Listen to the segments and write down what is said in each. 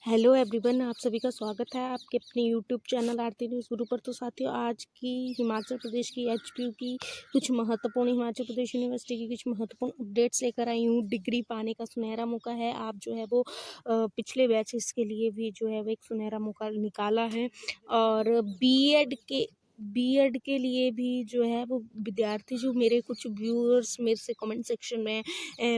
Hello everyone, आप सभी का स्वागत है आपके अपने यूट्यूब चैनल आरती न्यूज़ गुरु पर। तो साथियों, आज की हिमाचल प्रदेश की एचपीयू की कुछ महत्वपूर्ण हिमाचल प्रदेश यूनिवर्सिटी की कुछ महत्वपूर्ण अपडेट्स लेकर आई हूँ। डिग्री पाने का सुनहरा मौका है। आप जो है वो पिछले बैचेस के लिए भी जो है वो एक सुनहरा मौका निकाला है। और बीएड के लिए भी जो है वो विद्यार्थी, जो मेरे कुछ व्यूअर्स मेरे से कमेंट सेक्शन में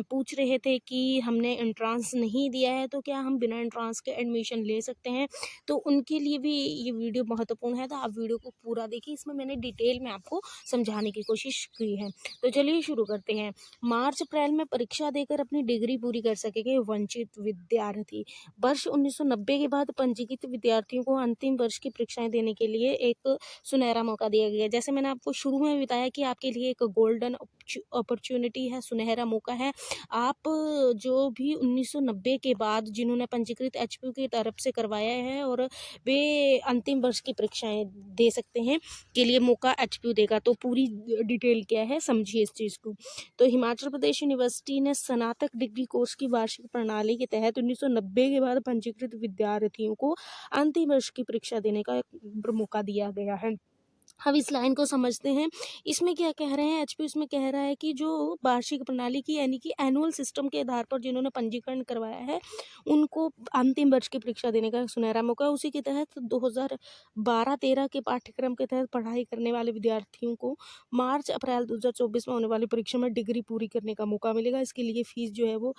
पूछ रहे थे कि हमने एंट्रांस नहीं दिया है तो क्या हम बिना एंट्रांस के एडमिशन ले सकते हैं, तो उनके लिए भी ये वीडियो महत्वपूर्ण है। तो आप वीडियो को पूरा देखिए, इसमें मैंने डिटेल में आपको समझाने की कोशिश की है। तो चलिए शुरू करते हैं। मार्च अप्रैल में परीक्षा देकर अपनी डिग्री पूरी कर सकेंगे वंचित विद्यार्थी। वर्ष 1990 के बाद पंजीकृत विद्यार्थियों को अंतिम वर्ष की परीक्षाएं देने के लिए एक सुनहरा मौका दिया गया है। जैसे मैंने आपको शुरू में बताया कि आपके लिए एक गोल्डन अपॉर्चुनिटी है, सुनहरा मौका है। आप जो भी 1990 के बाद जिन्होंने पंजीकृत एचपीयू की तरफ से करवाया है और वे अंतिम वर्ष की परीक्षाएं दे सकते हैं, के लिए मौका एचपीयू देगा। तो पूरी डिटेल क्या है समझिए इस चीज़ को। तो हिमाचल प्रदेश यूनिवर्सिटी ने स्नातक डिग्री कोर्स की वार्षिक प्रणाली के तहत 1990 के बाद पंजीकृत विद्यार्थियों को अंतिम वर्ष की परीक्षा देने का एक मौका दिया गया है। अब इस लाइन को समझते हैं। इसमें क्या कह रहे हैं, एचपी इसमें कह रहा है कि जो वार्षिक प्रणाली की यानी कि एनुअल सिस्टम के आधार पर जिन्होंने पंजीकरण करवाया है, उनको अंतिम वर्ष की परीक्षा देने का सुनहरा मौका। उसी के तहत 2012-13 के पाठ्यक्रम के तहत पढ़ाई करने वाले विद्यार्थियों को मार्च अप्रैल 2024 में होने वाली परीक्षा में डिग्री पूरी करने का मौका मिलेगा। इसके लिए फीस जो है वो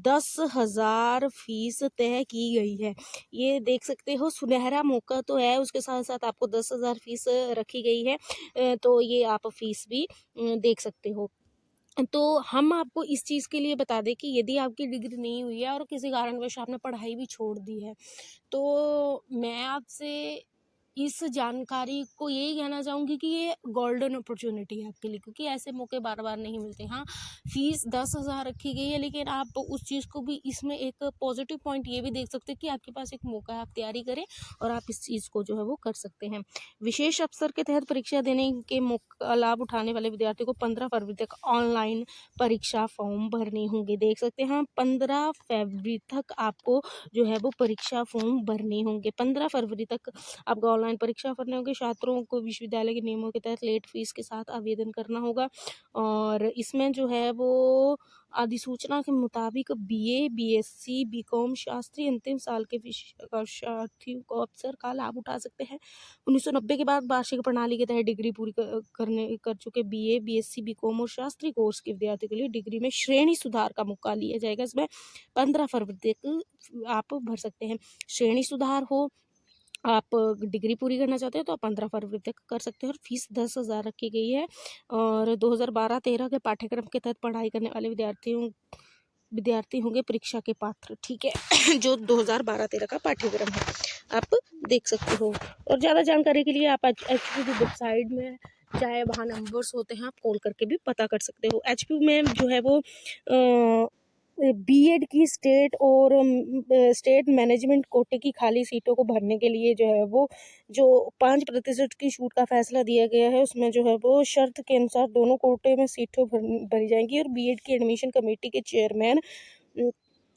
10,000 फीस तय की गई है। ये देख सकते हो, सुनहरा मौका तो है, उसके साथ साथ आपको 10,000 फीस रखी गई है। तो ये आप फीस भी देख सकते हो। तो हम आपको इस चीज़ के लिए बता दें कि यदि आपकी डिग्री नहीं हुई है और किसी कारणवश आपने पढ़ाई भी छोड़ दी है, तो मैं आपसे इस जानकारी को यही कहना चाहूँगी कि ये गोल्डन अपॉर्चुनिटी है आपके लिए, क्योंकि ऐसे मौके बार बार नहीं मिलते। हाँ, फीस 10,000 रखी गई है, लेकिन आप उस चीज़ को भी, इसमें एक पॉजिटिव पॉइंट ये भी देख सकते हैं कि आपके पास एक मौका है, आप तैयारी करें और आप इस चीज़ को जो है वो कर सकते हैं। विशेष अवसर के तहत परीक्षा देने के मौका लाभ उठाने वाले विद्यार्थियों को 15 फरवरी तक ऑनलाइन परीक्षा फॉर्म भरने होंगे। देख सकते हैं, 15 फरवरी तक आपको जो है वो परीक्षा फॉर्म भरने होंगे। 15 फरवरी तक आपको ऑनलाइन परीक्षा भरने होंगे। छात्रों को विश्वविद्यालय के नियमों के तहत लेट फीस के साथ आवेदन करना होगा। और इसमें जो है वो अधिसूचना के मुताबिक बीए, बीएससी, बीकॉम शास्त्री अंतिम साल के विद्यार्थियों को अवसर का लाभ उठा सकते हैं। 1990 के बाद वार्षिक प्रणाली के तहत डिग्री पूरी कर चुके बीए, बीएससी, बीकॉम और शास्त्री कोर्स के विद्यार्थियों के लिए डिग्री में श्रेणी सुधार का मौका लिया जाएगा। इसमें 15 फरवरी तक आप भर सकते हैं। श्रेणी सुधार हो, आप डिग्री पूरी करना चाहते हैं तो आप 15 फरवरी तक कर सकते हैं और फीस 10,000 रखी गई है। और 2012-13 के पाठ्यक्रम के तहत पढ़ाई करने वाले विद्यार्थी होंगे परीक्षा के पात्र, ठीक है। जो 2012-13 का पाठ्यक्रम है, आप देख सकते हो। और ज़्यादा जानकारी के लिए आप एचपी की वेबसाइट में चाहे, वहाँ नंबर्स होते हैं, आप कॉल करके भी पता कर सकते हो। एचपी में जो है वो बीएड की स्टेट मैनेजमेंट कोटे की खाली सीटों को भरने के लिए जो है वो जो 5% की छूट का फैसला दिया गया है, उसमें जो है वो शर्त के अनुसार दोनों कोटे में सीटें भरी जाएंगी। और बीएड की एडमिशन कमेटी के चेयरमैन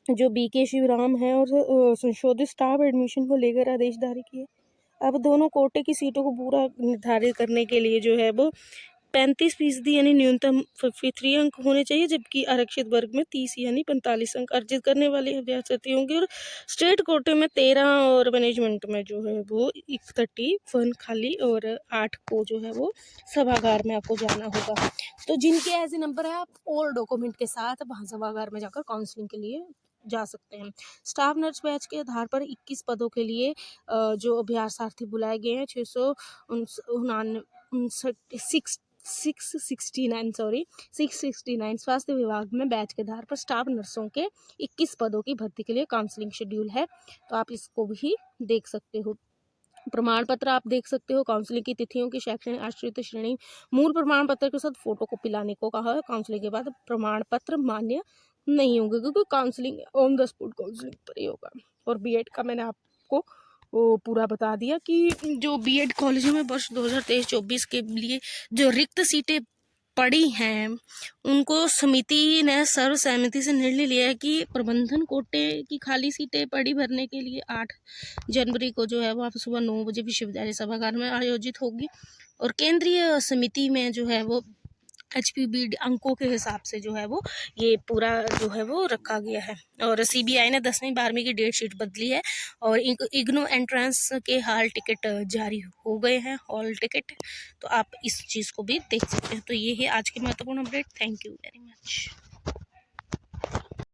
जो बीके शिवराम हैं और संशोधित स्टाफ एडमिशन को लेकर आदेश जारी किए। अब दोनों कोटे की सीटों को पूरा निर्धारित करने के लिए जो है वो 35% यानी न्यूनतम 53 अंक होने चाहिए, जबकि आरक्षित वर्ग में 30 यानी 45 अंक अर्जित करने वाले अभ्यर्थी होंगे। और स्टेट कोटे में 13 और मैनेजमेंट में जो है वो 31 खाली और 8 को जो है वो सभागार में आपको जाना होगा। तो जिनके ऐसे नंबर है, आप और डॉक्यूमेंट के साथ वहाँ सभागार में जाकर काउंसलिंग के लिए जा सकते हैं। स्टाफ नर्स बैच के आधार पर 21 पदों के लिए जो अभ्यर्थी बुलाए गए हैं, 669 स्वास्थ्य विभाग में बैच के आधार पर स्टाफ नर्सों के 21 पदों की भर्ती के लिए काउंसलिंग शेड्यूल है। तो आप इसको भी देख सकते हो। प्रमाण पत्र आप देख सकते हो, काउंसलिंग की तिथियों की शैक्षणिक आश्रित श्रेणी, मूल प्रमाण पत्र के साथ फोटो कॉपी लाने को कहा है। काउंसलिंग के बाद प्रमाण पत्र मान्य नहीं होंगे, क्योंकि counselling on the spot counselling पर ही होगा। और बीएड का मैंने आपको वो पूरा बता दिया कि जो बीएड कॉलेजों में वर्ष 2023-24 के लिए जो रिक्त सीटें पढ़ी हैं उनको समिति ने सर्वसहमति से निर्णय लिया है कि प्रबंधन कोटे की खाली सीटें पढ़ी भरने के लिए 8 जनवरी को जो है वो आप सुबह 9 बजे विश्वविद्यालय सभागार में आयोजित होगी। और केंद्रीय समिति में जो है वो HPB अंकों के हिसाब से जो है वो ये पूरा जो है वो रखा गया है। और CBI ने 10वीं 12वीं की डेट शीट बदली है और इग्नू एंट्रेंस के हाल टिकट जारी हो गए हैं, हॉल टिकट, तो आप इस चीज़ को भी देख सकते हैं। तो ये है आज की महत्वपूर्ण update. Thank you very much.